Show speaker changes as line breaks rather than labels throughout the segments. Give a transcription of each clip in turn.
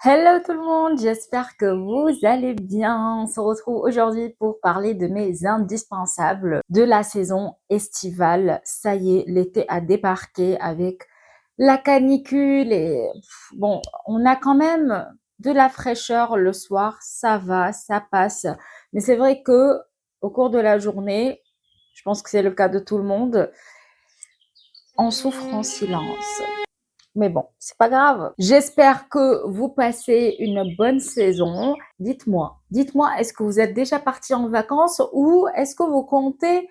Hello tout le monde, j'espère que vous allez bien. On se retrouve aujourd'hui pour parler de mes indispensables de la saison estivale. Ça y est, l'été a débarqué avec la canicule et bon, on a quand même de la fraîcheur le soir, ça va, ça passe. Mais c'est vrai que au cours de la journée, je pense que c'est le cas de tout le monde, on souffre en silence. Mais bon, c'est pas grave. J'espère que vous passez une bonne saison. Dites-moi, est-ce que vous êtes déjà parti en vacances ou est-ce que vous comptez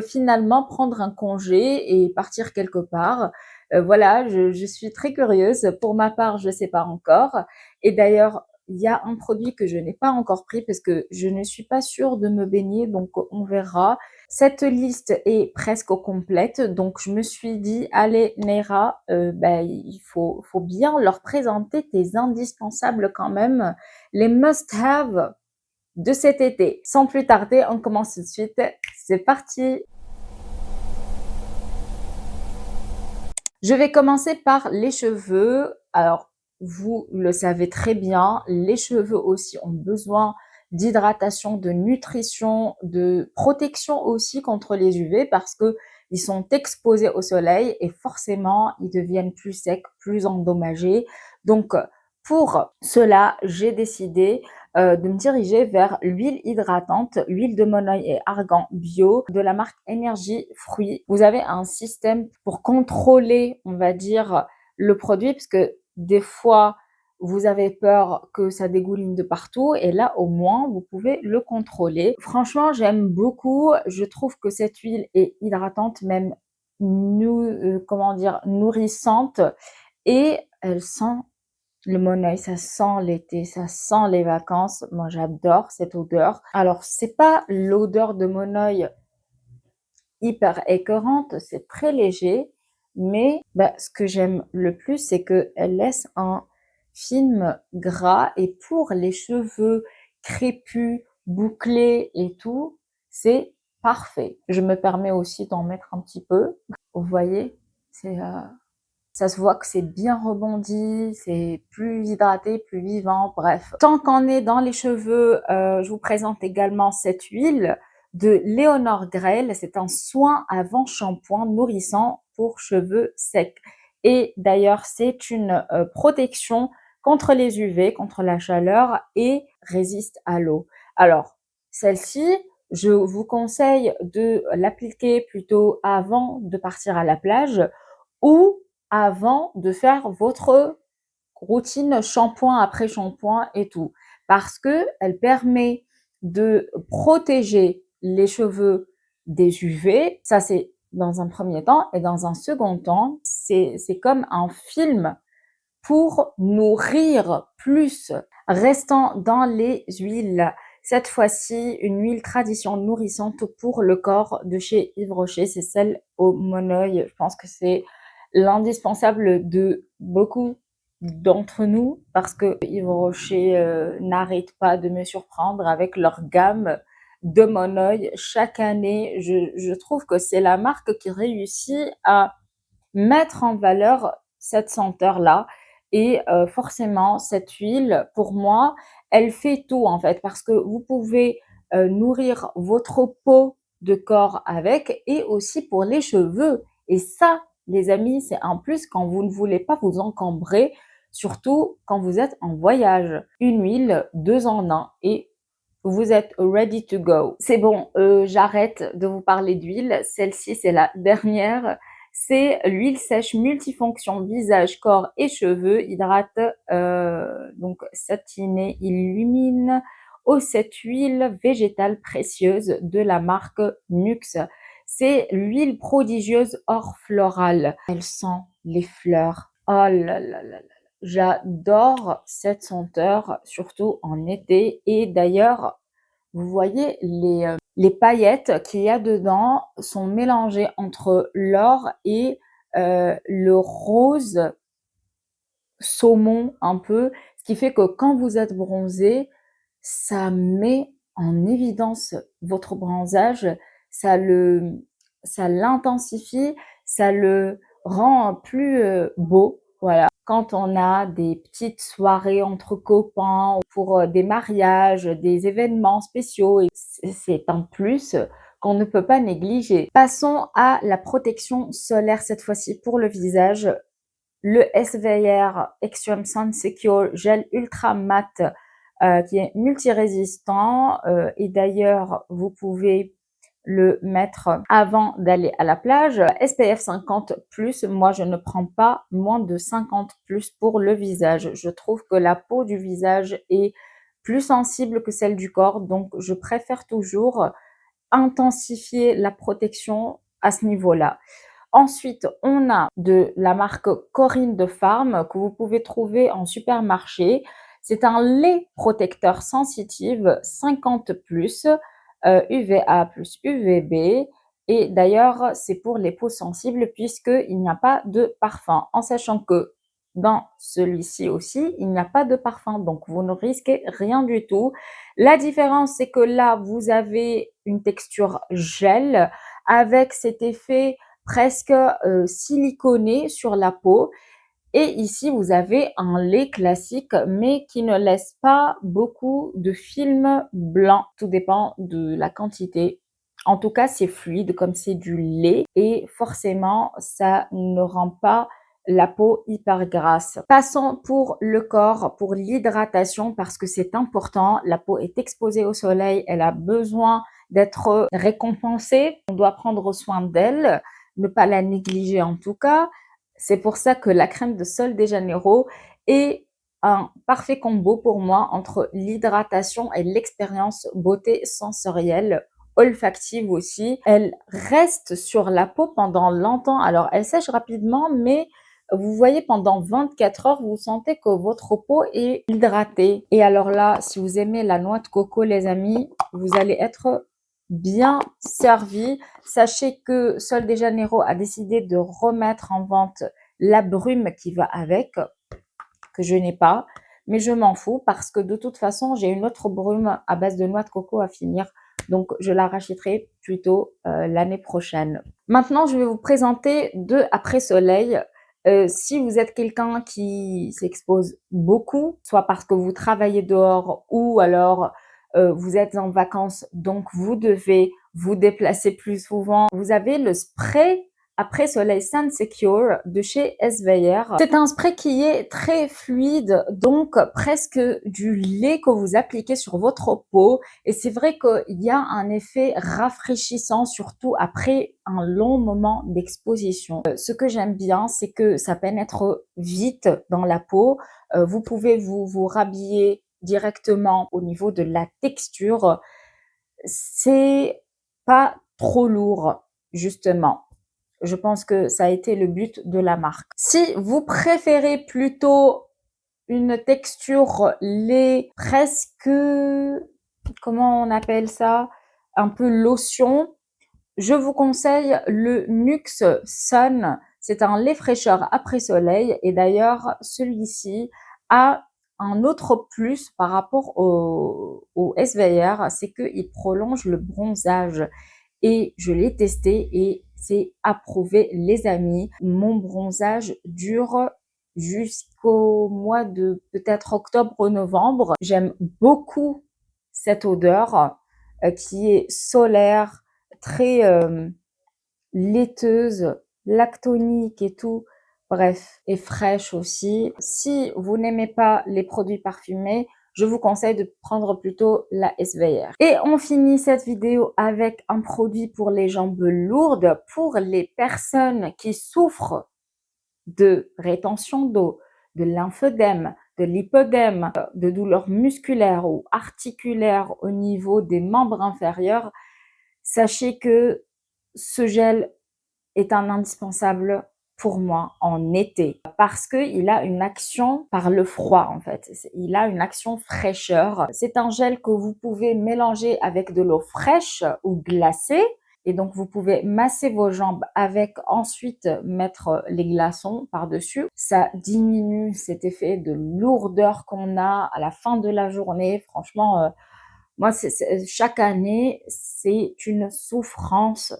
finalement prendre un congé et partir quelque part? Voilà, je suis très curieuse. Pour ma part, je ne sais pas encore. Et d'ailleurs, il y a un produit que je n'ai pas encore pris parce que je ne suis pas sûre de me baigner, donc on verra. Cette liste est presque complète, donc je me suis dit, allez Neira, il faut bien leur présenter tes indispensables quand même, les must-have de cet été. Sans plus tarder, on commence tout de suite. C'est parti. Je vais commencer par les cheveux. Alors, vous le savez très bien, les cheveux aussi ont besoin d'hydratation, de nutrition, de protection aussi contre les UV parce que ils sont exposés au soleil et forcément, ils deviennent plus secs, plus endommagés. Donc, pour cela, j'ai décidé de me diriger vers l'huile hydratante, huile de monoeil et argan bio de la marque Énergie Fruits. Vous avez un système pour contrôler, on va dire, le produit, parce que des fois, vous avez peur que ça dégouline de partout et là, au moins, vous pouvez le contrôler. Franchement, j'aime beaucoup. Je trouve que cette huile est hydratante, même comment dire, nourrissante et elle sent le monoeil, ça sent l'été, ça sent les vacances. Moi, j'adore cette odeur. Alors, c'est pas l'odeur de monoeil hyper écœurante, c'est très léger, mais ce que j'aime le plus, c'est qu'elle laisse un film gras et pour les cheveux crépus, bouclés et tout, c'est parfait. Je me permets aussi d'en mettre un petit peu. Vous voyez, c'est ça se voit que c'est bien rebondi, c'est plus hydraté, plus vivant, bref. Tant qu'on est dans les cheveux, je vous présente également cette huile de Léonore Grell. C'est un soin avant shampoing nourrissant pour cheveux secs. Et d'ailleurs, c'est une protection contre les UV, contre la chaleur et résiste à l'eau. Alors, celle-ci, je vous conseille de l'appliquer plutôt avant de partir à la plage ou avant de faire votre routine shampoing après shampoing et tout. Parce que elle permet de protéger les cheveux des UV. Ça, c'est dans un premier temps. Et dans un second temps, c'est comme un film pour nourrir plus. Restant dans les huiles. Cette fois-ci, une huile tradition nourrissante pour le corps de chez Yves Rocher. C'est celle au monoeil. Je pense que c'est l'indispensable de beaucoup d'entre nous parce que Yves Rocher n'arrête pas de me surprendre avec leur gamme de monoeil chaque année. Je trouve que c'est la marque qui réussit à mettre en valeur cette senteur-là. Et forcément, cette huile, pour moi, elle fait tout en fait, parce que vous pouvez nourrir votre peau de corps avec et aussi pour les cheveux. Et ça, les amis, c'est un plus quand vous ne voulez pas vous encombrer, surtout quand vous êtes en voyage. Une huile, deux en un et vous êtes ready to go. C'est bon, j'arrête de vous parler d'huile. Celle-ci, c'est la dernière. C'est l'huile sèche multifonction visage, corps et cheveux. Hydrate, donc satinée, illumine. Eau, cette huile végétale précieuse de la marque Nux. C'est l'huile prodigieuse hors florale. Elle sent les fleurs. Oh là là là là. J'adore cette senteur, surtout en été. Et d'ailleurs, vous voyez, les paillettes qu'il y a dedans sont mélangées entre l'or et le rose saumon un peu, ce qui fait que quand vous êtes bronzé, ça met en évidence votre bronzage, ça ça l'intensifie, ça le rend plus beau, voilà. quand on a des petites soirées entre copains, pour des mariages, des événements spéciaux. Et c'est un plus qu'on ne peut pas négliger. Passons à la protection solaire cette fois-ci pour le visage. Le SVR Extreme Sun Secure Gel Ultra Matte qui est multirésistant et d'ailleurs vous pouvez le mettre avant d'aller à la plage. SPF 50 plus, moi je ne prends pas moins de 50 plus pour le visage. Je trouve que la peau du visage est plus sensible que celle du corps, donc je préfère toujours intensifier la protection à ce niveau-là. Ensuite, on a de la marque Corinne de Farm que vous pouvez trouver en supermarché. C'est un lait protecteur sensitive 50 plus, UVA plus UVB. Et d'ailleurs, c'est pour les peaux sensibles puisqu'il n'y a pas de parfum. En sachant que dans celui-ci aussi, il n'y a pas de parfum. Donc, vous ne risquez rien du tout. La différence, c'est que là, vous avez une texture gel avec cet effet presque siliconé sur la peau. Et ici, vous avez un lait classique, mais qui ne laisse pas beaucoup de film blanc. Tout dépend de la quantité. En tout cas, c'est fluide comme c'est du lait et forcément, ça ne rend pas la peau hyper grasse. Passons pour le corps, pour l'hydratation, parce que c'est important. La peau est exposée au soleil, elle a besoin d'être récompensée. On doit prendre soin d'elle, ne pas la négliger en tout cas. C'est pour ça que la crème de Sol de Janeiro est un parfait combo pour moi entre l'hydratation et l'expérience beauté sensorielle, olfactive aussi. Elle reste sur la peau pendant longtemps. Alors, elle sèche rapidement, mais vous voyez, pendant 24 heures, vous sentez que votre peau est hydratée. Et alors là, si vous aimez la noix de coco, les amis, vous allez être bien servi. Sachez que Sol de Janeiro a décidé de remettre en vente la brume qui va avec, que je n'ai pas, mais je m'en fous parce que de toute façon, j'ai une autre brume à base de noix de coco à finir. Donc, je la rachèterai plutôt l'année prochaine. Maintenant, je vais vous présenter deux après soleil. Si vous êtes quelqu'un qui s'expose beaucoup, soit parce que vous travaillez dehors ou alors vous êtes en vacances, donc vous devez vous déplacer plus souvent. Vous avez le spray après soleil Sun Secure de chez SVR. C'est un spray qui est très fluide, donc presque du lait que vous appliquez sur votre peau. Et c'est vrai qu'il y a un effet rafraîchissant, surtout après un long moment d'exposition. Ce que j'aime bien, c'est que ça pénètre vite dans la peau. Vous pouvez vous rhabiller directement au niveau de la texture. C'est pas trop lourd, justement. Je pense que ça a été le but de la marque. Si vous préférez plutôt une texture lait presque, comment on appelle ça, un peu lotion, je vous conseille le Nux Sun. C'est un lait fraîcheur après soleil et d'ailleurs celui-ci a un autre plus par rapport au SVR, c'est qu'il prolonge le bronzage et je l'ai testé et c'est approuvé les amis. Mon bronzage dure jusqu'au mois de peut-être octobre-novembre. J'aime beaucoup cette odeur qui est solaire, très laiteuse, lactonique et tout. Bref, et fraîche aussi. Si vous n'aimez pas les produits parfumés, je vous conseille de prendre plutôt la SVR. Et on finit cette vidéo avec un produit pour les jambes lourdes, pour les personnes qui souffrent de rétention d'eau, de lymphœdème, de lipœdème, de douleurs musculaires ou articulaires au niveau des membres inférieurs. Sachez que ce gel est un indispensable pour moi en été parce qu'il a une action par le froid en fait. Il a une action fraîcheur. C'est un gel que vous pouvez mélanger avec de l'eau fraîche ou glacée et donc vous pouvez masser vos jambes avec, ensuite mettre les glaçons par-dessus. Ça diminue cet effet de lourdeur qu'on a à la fin de la journée. Franchement, moi, chaque année, c'est une souffrance.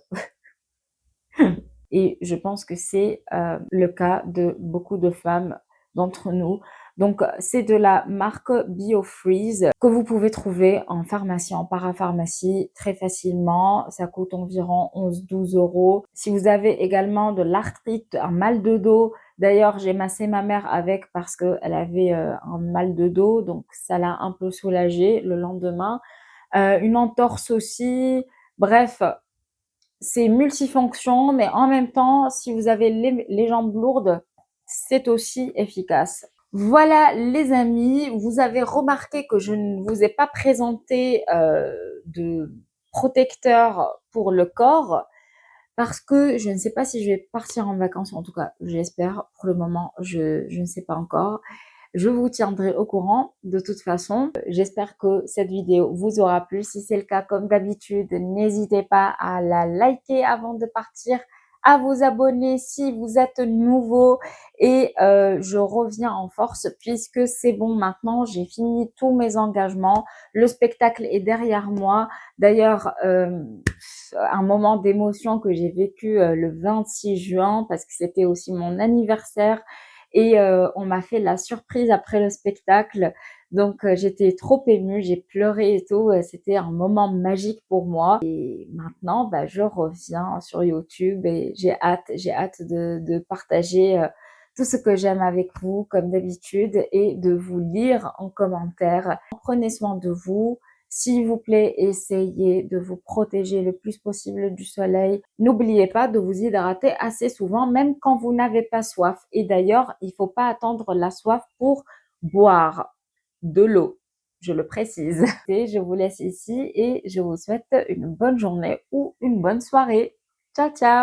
Et je pense que c'est le cas de beaucoup de femmes d'entre nous. Donc, c'est de la marque BioFreeze que vous pouvez trouver en pharmacie, en parapharmacie très facilement. Ça coûte environ 11-12 euros. Si vous avez également de l'arthrite, un mal de dos, d'ailleurs, j'ai massé ma mère avec parce qu'elle avait un mal de dos, donc ça l'a un peu soulagée le lendemain. Une entorse aussi. Bref, c'est multifonction, mais en même temps, si vous avez les jambes lourdes, c'est aussi efficace. Voilà les amis, vous avez remarqué que je ne vous ai pas présenté de protecteur pour le corps parce que je ne sais pas si je vais partir en vacances, en tout cas j'espère. Pour le moment, je ne sais pas encore. Je vous tiendrai au courant de toute façon. J'espère que cette vidéo vous aura plu. Si c'est le cas, comme d'habitude, n'hésitez pas à la liker avant de partir, à vous abonner si vous êtes nouveau et je reviens en force puisque c'est bon maintenant, j'ai fini tous mes engagements. Le spectacle est derrière moi. D'ailleurs, un moment d'émotion que j'ai vécu le 26 juin parce que c'était aussi mon anniversaire et on m'a fait la surprise après le spectacle. Donc j'étais trop émue, j'ai pleuré et tout. C'était un moment magique pour moi. Et maintenant, bah, je reviens sur YouTube et j'ai hâte de partager tout ce que j'aime avec vous comme d'habitude et de vous lire en commentaire. Prenez soin de vous. S'il vous plaît, essayez de vous protéger le plus possible du soleil. N'oubliez pas de vous hydrater assez souvent, même quand vous n'avez pas soif. Et d'ailleurs, il ne faut pas attendre la soif pour boire de l'eau. Je le précise. Et je vous laisse ici et je vous souhaite une bonne journée ou une bonne soirée. Ciao, ciao!